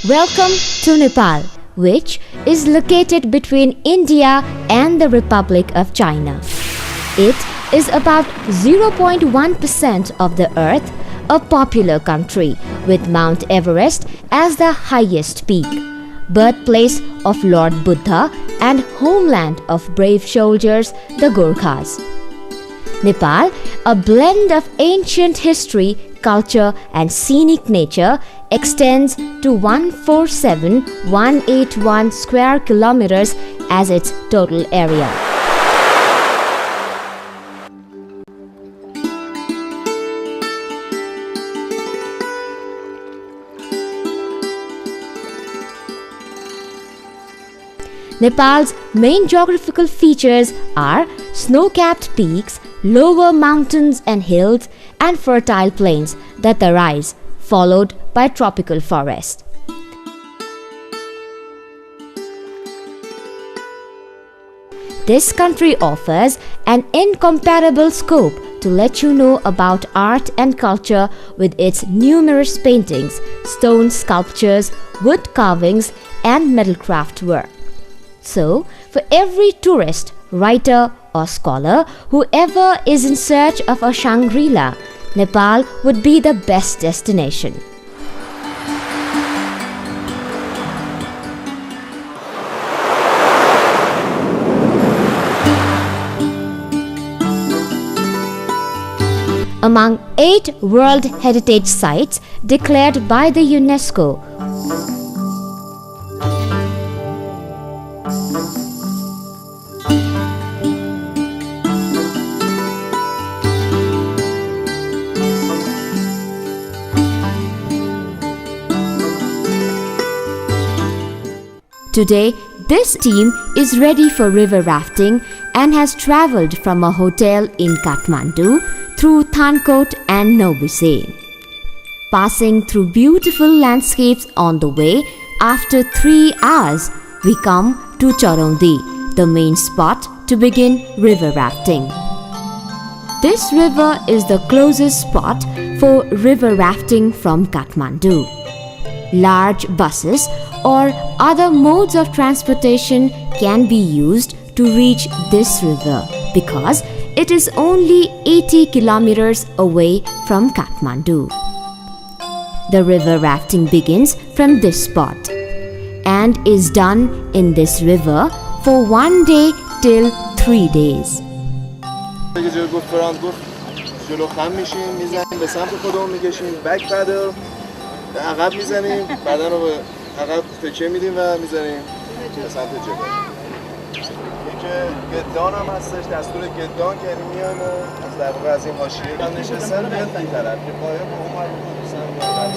Welcome to Nepal, which is located between India and the Republic of China. It is about 0.1% of the earth, a popular country with Mount Everest as the highest peak, birthplace of Lord Buddha and homeland of brave soldiers, the Gorkhas. Nepal, a blend of ancient history, culture and scenic nature, extends to 147,181 square kilometers as its total area. Nepal's main geographical features are snow-capped peaks, lower mountains and hills, and fertile plains that arise, followed by tropical forest. This country offers an incomparable scope to let you know about art and culture with its numerous paintings, stone sculptures, wood carvings, and metalcraft work. So, for every tourist, writer or scholar, whoever is in search of a Shangri-La, Nepal would be the best destination. Among 8 World Heritage Sites declared by the UNESCO, today, this team is ready for river rafting and has travelled from a hotel in Kathmandu through Thankot and Nobise. Passing through beautiful landscapes on the way, after 3 hours, we come to Choraundi, the main spot to begin river rafting. This river is the closest spot for river rafting from Kathmandu. Large buses or other modes of transportation can be used to reach this river because it is only 80 kilometers away from Kathmandu. The river rafting begins from this spot and is done in this river for 1 day till 3 days. عقب میزنیم بدن رو به عقب تکیه میدیم و میزنیم به سمت جلو. که گدان هم هستش، دستور گدان که یعنی میان از در واقع از این حاشیه هم نشستن بیاد این طرف که پایه با اون ور می‌کنن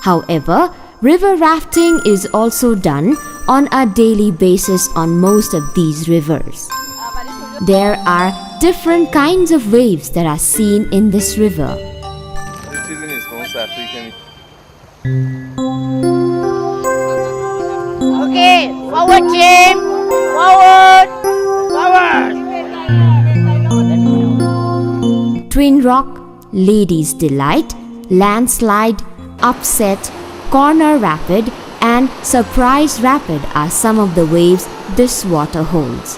However, river rafting is also done on a daily basis on most of these rivers. There are different kinds of waves that are seen in this river. Okay, forward team, forward, forward. Twin Rock, Ladies Delight, Landslide, Upset, Corner Rapid, and Surprise Rapid are some of the waves this water holds.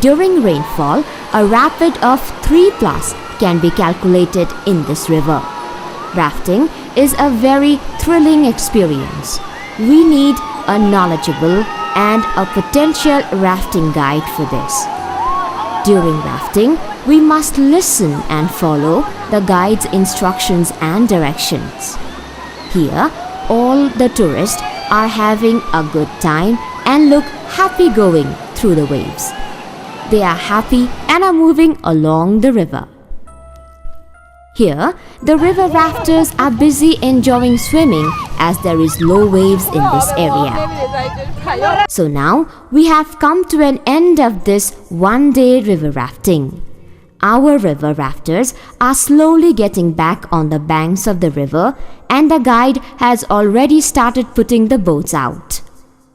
During rainfall, a rapid of 3+ can be calculated in this river. Rafting is a very thrilling experience. We need a knowledgeable and a potential rafting guide for this. During rafting, we must listen and follow the guide's instructions and directions. Here, all the tourists are having a good time and look happy going through the waves. They are happy and are moving along the river. Here, the river rafters are busy enjoying swimming as there is low waves in this area. So now, we have come to an end of this 1-day river rafting. Our river rafters are slowly getting back on the banks of the river and the guide has already started putting the boats out.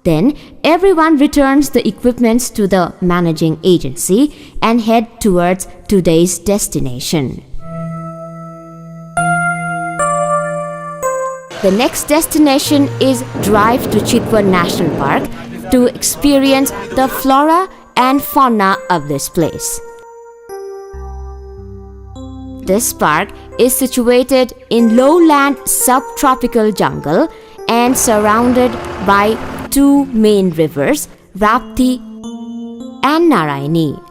Then everyone returns the equipments to the managing agency and head towards today's destination. The next destination is drive to Chitwan National Park to experience the flora and fauna of this place. This park is situated in lowland subtropical jungle and surrounded by two main rivers, Rapti and Narayani.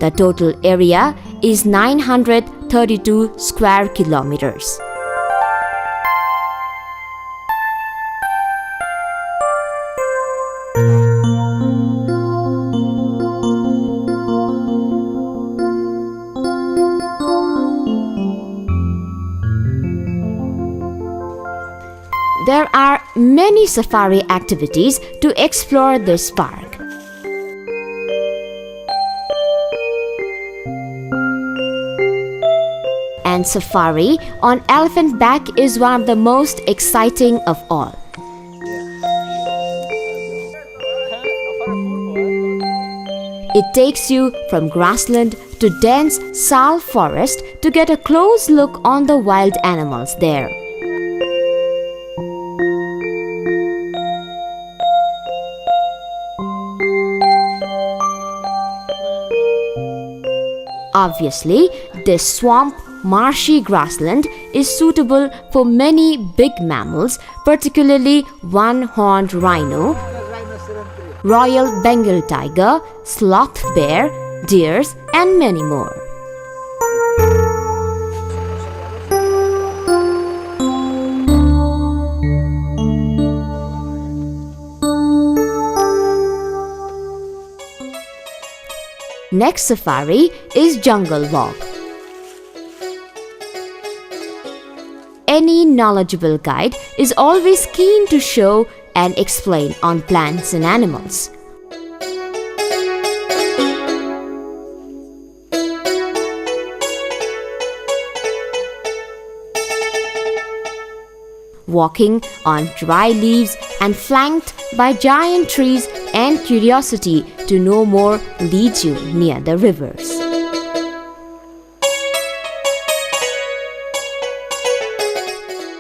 The total area is 932 square kilometers. There are many safari activities to explore this park. And safari on elephant back is one of the most exciting of all. It takes you from grassland to dense sal forest to get a close look on the wild animals there. Obviously, this swamp marshy grassland is suitable for many big mammals, particularly one-horned rhino, Royal Bengal tiger, sloth bear, deers, and many more. Next safari is jungle walk. Any knowledgeable guide is always keen to show and explain on plants and animals. Walking on dry leaves and flanked by giant trees and curiosity to know more leads you near the rivers.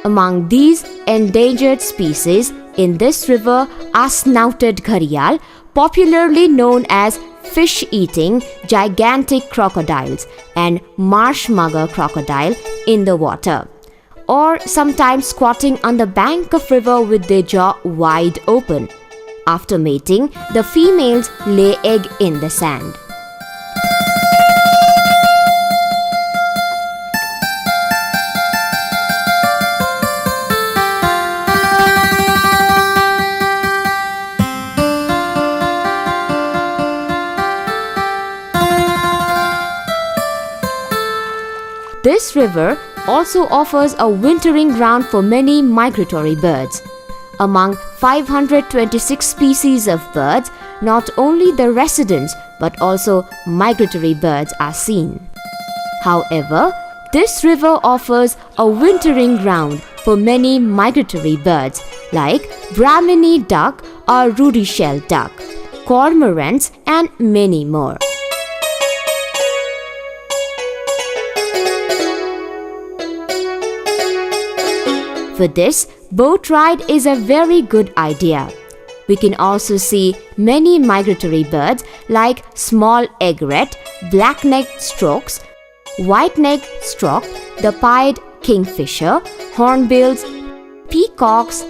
Among these endangered species in this river are snouted gharial, popularly known as fish-eating gigantic crocodiles, and marsh mugger crocodile in the water, or sometimes squatting on the bank of river with their jaw wide open. After mating, the females lay egg in the sand. This river also offers a wintering ground for many migratory birds. Among 526 species of birds, not only the residents but also migratory birds are seen. However, this river offers a wintering ground for many migratory birds like Brahmini duck or ruddy-shelled duck, cormorants, and many more. For this, boat ride is a very good idea. We can also see many migratory birds like small egret, black-necked storks, white-necked stork, the pied kingfisher, hornbills, peacocks,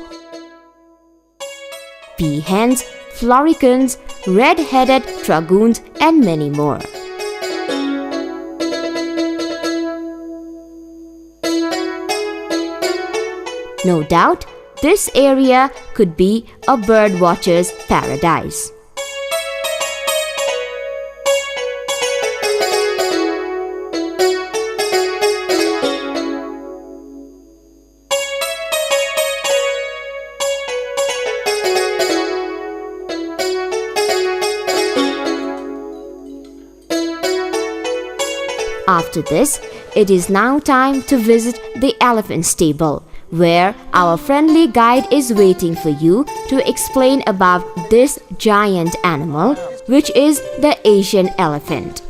peahens, floricans, red-headed dragoons, and many more. No doubt, this area could be a bird watcher's paradise. After this, it is now time to visit the elephant stable, where our friendly guide is waiting for you to explain about this giant animal, which is the Asian elephant.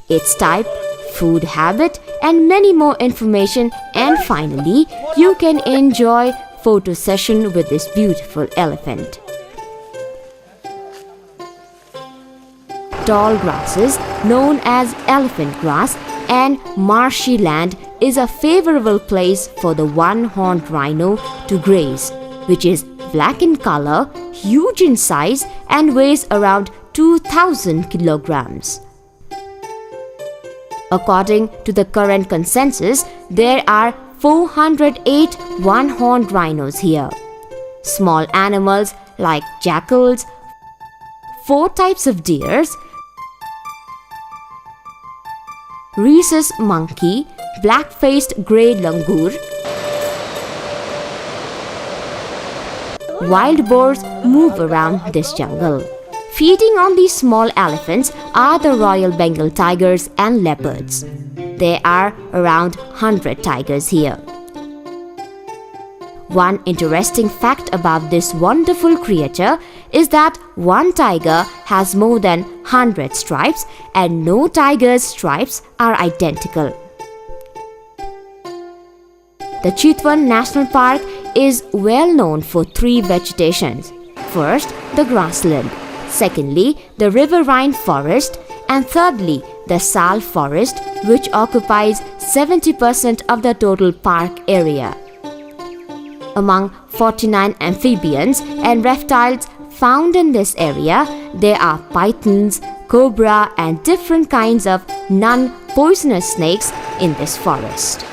Its type, food habit, and many more information, and finally, you can enjoy photo session with this beautiful elephant. Tall grasses known as elephant grass and marshy land is a favorable place for the one-horned rhino to graze, which is black in color, huge in size, and weighs around 2,000 kilograms. According to the current consensus, there are 408 one-horned rhinos here. Small animals like jackals, 4 types of deers, rhesus monkey, black-faced grey langur, wild boars move around this jungle. Feeding on these small elephants are the Royal Bengal tigers and leopards. There are around 100 tigers here. One interesting fact about this wonderful creature is that one tiger has more than 100 stripes and no tiger's stripes are identical. The Chitwan National Park is well known for 3 vegetations. First, the grassland. Secondly, the riverine forest. And thirdly, the sal forest, which occupies 70% of the total park area. Among 49 amphibians and reptiles found in this area, there are pythons, cobra, and different kinds of non-poisonous snakes in this forest.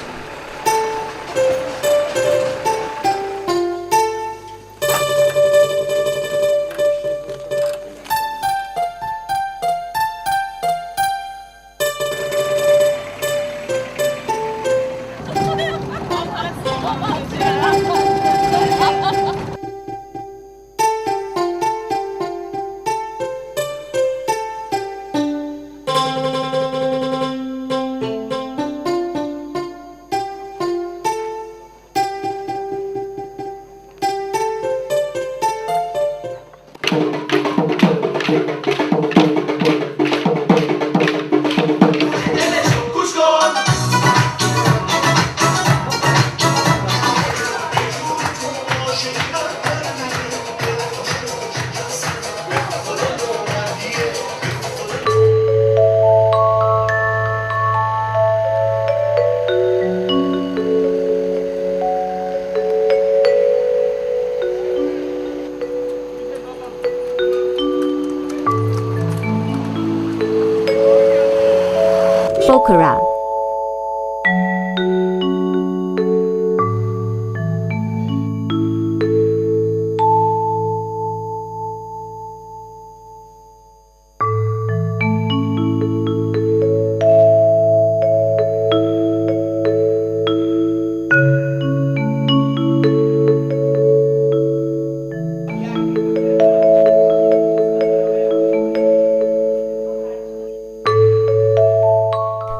Pokhara.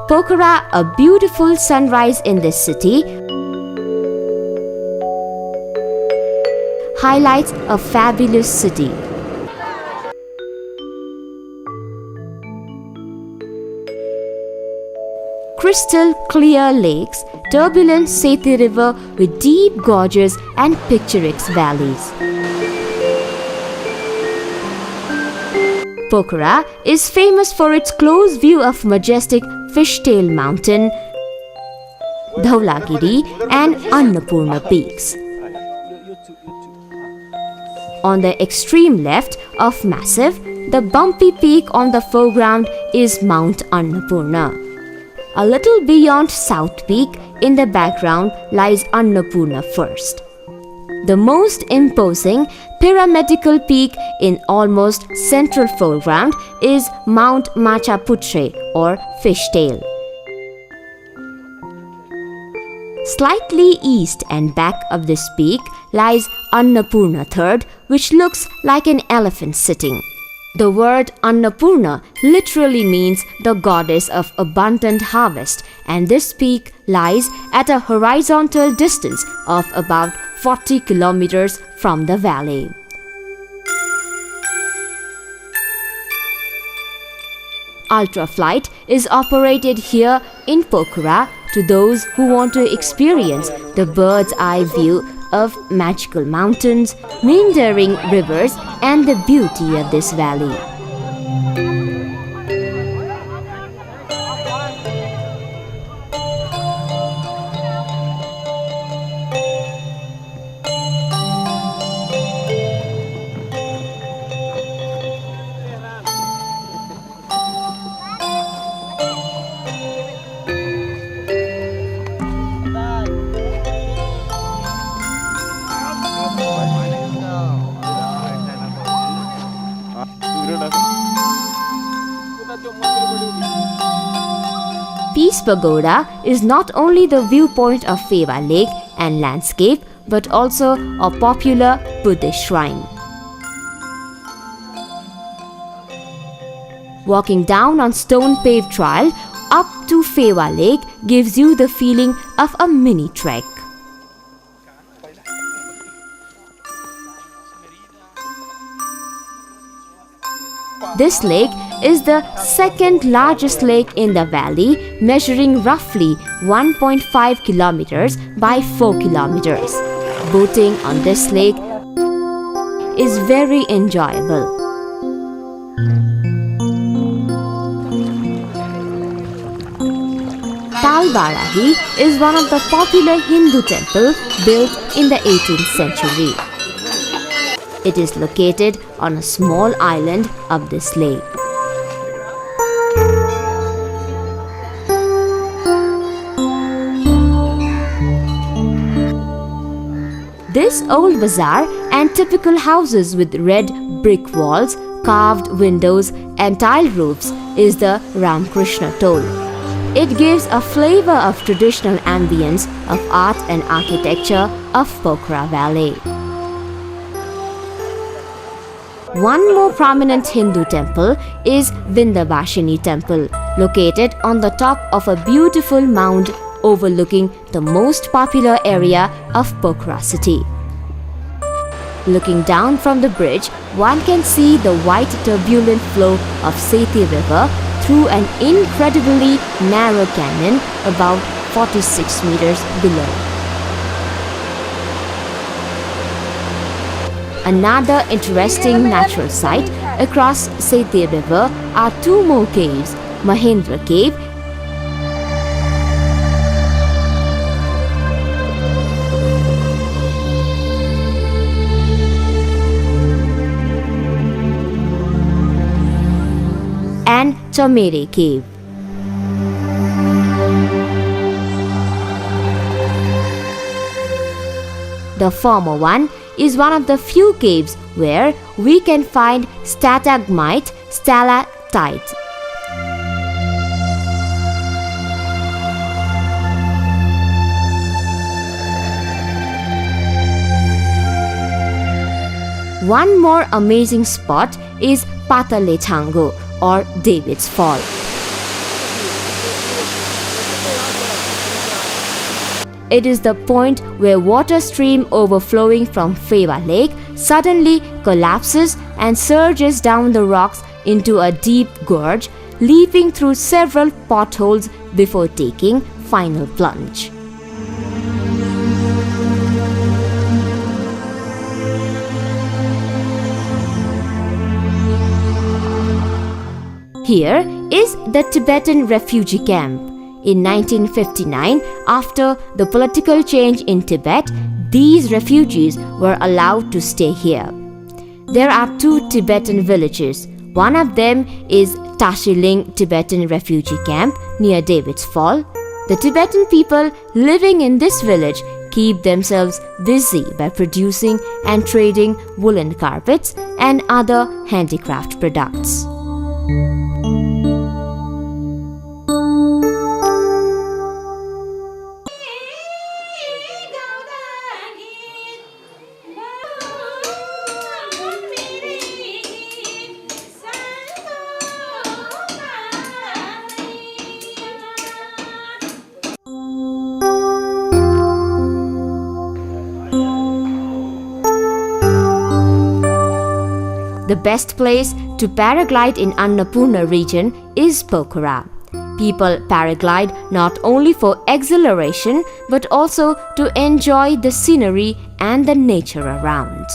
Pokhara, a beautiful sunrise in this city, highlights a fabulous city. Crystal clear lakes, turbulent Sethi River with deep gorges and picturesque valleys. Pokhara is famous for its close view of majestic Fishtail Mountain, Dhaulagiri and Annapurna peaks. On the extreme left of massive, the bumpy peak on the foreground is Mount Annapurna. A little beyond South Peak in the background lies Annapurna First. The most imposing pyramidical peak in almost central foreground is Mount Machaputre or Fishtail. Slightly east and back of this peak lies Annapurna Third, which looks like an elephant sitting. The word Annapurna literally means the goddess of abundant harvest, and this peak lies at a horizontal distance of about 40 kilometers from the valley. Ultraflight is operated here in Pokhara to those who want to experience the bird's eye view of magical mountains, meandering rivers, and the beauty of this valley. Peace Pagoda is not only the viewpoint of Phewa Lake and landscape, but also a popular Buddhist shrine. Walking down on stone-paved trail up to Phewa Lake gives you the feeling of a mini trek. This lake is the second largest lake in the valley, measuring roughly 1.5 kilometers by 4 kilometers. Boating on this lake is very enjoyable. Tal Barahi is one of the popular Hindu temples built in the 18th century. It is located on a small island of this lake. This old bazaar and typical houses with red brick walls, carved windows and tile roofs is the Ramakrishna Toll. It gives a flavor of traditional ambience of art and architecture of Pokhara Valley. One more prominent Hindu temple is Vindhyavashini Temple, located on the top of a beautiful mound overlooking the most popular area of Pokhara city. Looking down from the bridge, one can see the white turbulent flow of Sethi River through an incredibly narrow canyon about 46 meters below. Another interesting natural site across Sethi River are two more caves, Mahendra Cave and Chamere Cave. The former one is one of the few caves where we can find stalagmite, stalactite. One more amazing spot is Patalechango or David's Fall. It is the point where water stream overflowing from Phewa Lake suddenly collapses and surges down the rocks into a deep gorge, leaping through several potholes before taking final plunge. Here is the Tibetan refugee camp. In 1959, after the political change in Tibet, these refugees were allowed to stay here. There are two Tibetan villages. One of them is Tashiling Tibetan refugee camp near David's Fall. The Tibetan people living in this village keep themselves busy by producing and trading woolen carpets and other handicraft products. The best place to paraglide in Annapurna region is Pokhara. People paraglide not only for exhilaration but also to enjoy the scenery and the nature around.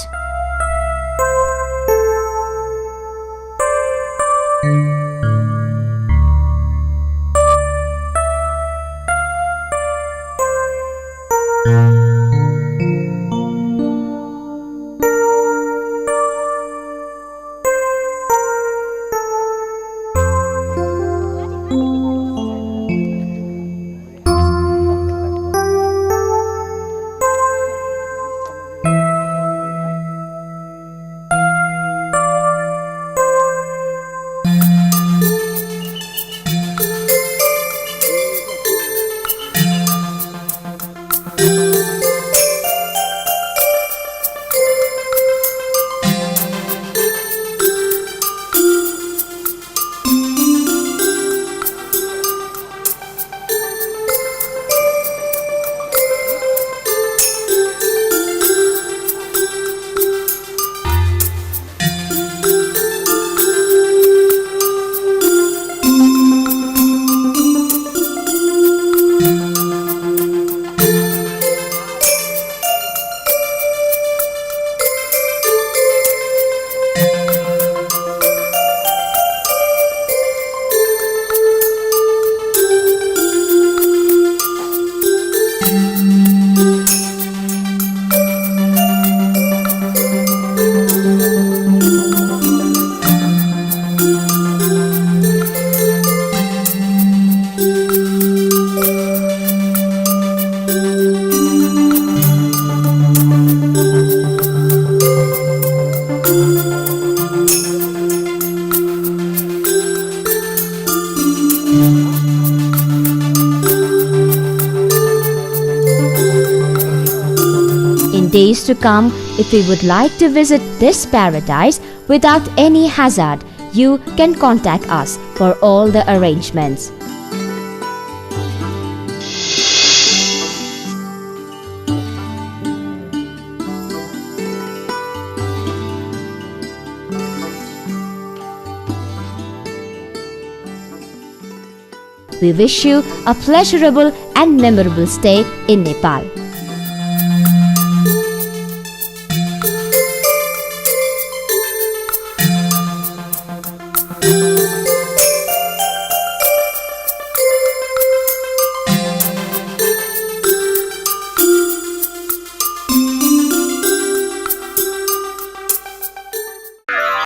In days to come, if you would like to visit this paradise without any hazard, you can contact us for all the arrangements. We wish you a pleasurable and memorable stay in Nepal.